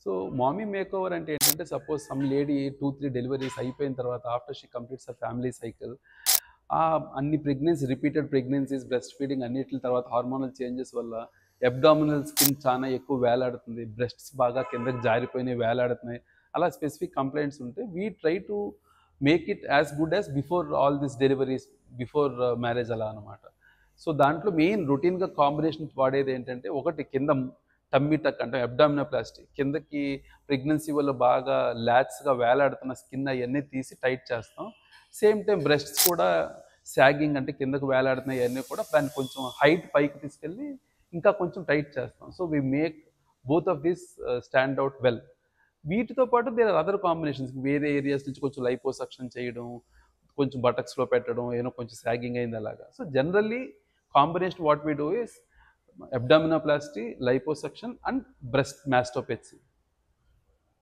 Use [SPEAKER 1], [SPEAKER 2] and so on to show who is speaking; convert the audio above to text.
[SPEAKER 1] So మామీ makeover అంటే ఏంటంటే suppose some lady 2-3 deliveries అయిపోయిన తర్వాత after she completes a family cycle అన్ని pregnancy repeated pregnancies breast feeding అన్నిటి తర్వాత హార్మోనల్ చేంజెస్ వల్ల అబ్డామినల్ స్కిన్ చాలా ఎక్కువ వేలాడుతుంది, బ్రెస్ట్స్ బాగా కిందకి జారిపోయినాయి వేలాడుతున్నాయి, అలా స్పెసిఫిక్ కంప్లైంట్స్ ఉంటే we try to make it as good as before all this deliveries before marriage అలా అనమాట. సో దాంట్లో మెయిన్ రొటీన్గా కాంబినేషన్ వాడేది ఏంటంటే ఒకటి కింద టమ్మీ టక్ అంటే అబ్డామినోప్లాస్టీ, కిందకి ప్రెగ్నెన్సీ వల్ల బాగా ల్యాట్స్గా వేలాడుతున్న స్కిన్ అవన్నీ తీసి టైట్ చేస్తాం. సేమ్ టైం బ్రెస్ట్స్ కూడా సాగింగ్ అంటే కిందకు వేలాడుతున్నాయి అవన్నీ కూడా దాన్ని కొంచెం హైట్ పైకి తీసుకెళ్ళి ఇంకా కొంచెం టైట్ చేస్తాం. So we make both of this stand out well. వీటితో పాటు దేర్ ఆర్ అదర్ కాంబినేషన్స్, వేరే ఏరియాస్ నుంచి కొంచెం లైపోసక్షన్ చేయడం, కొంచెం బటక్స్లో పెట్టడం, ఏదో కొంచెం సాగింగ్ అయింది అలాగా. So generally combination what we do is abdominoplasty, liposuction and breast మాస్టోపెట్సీ.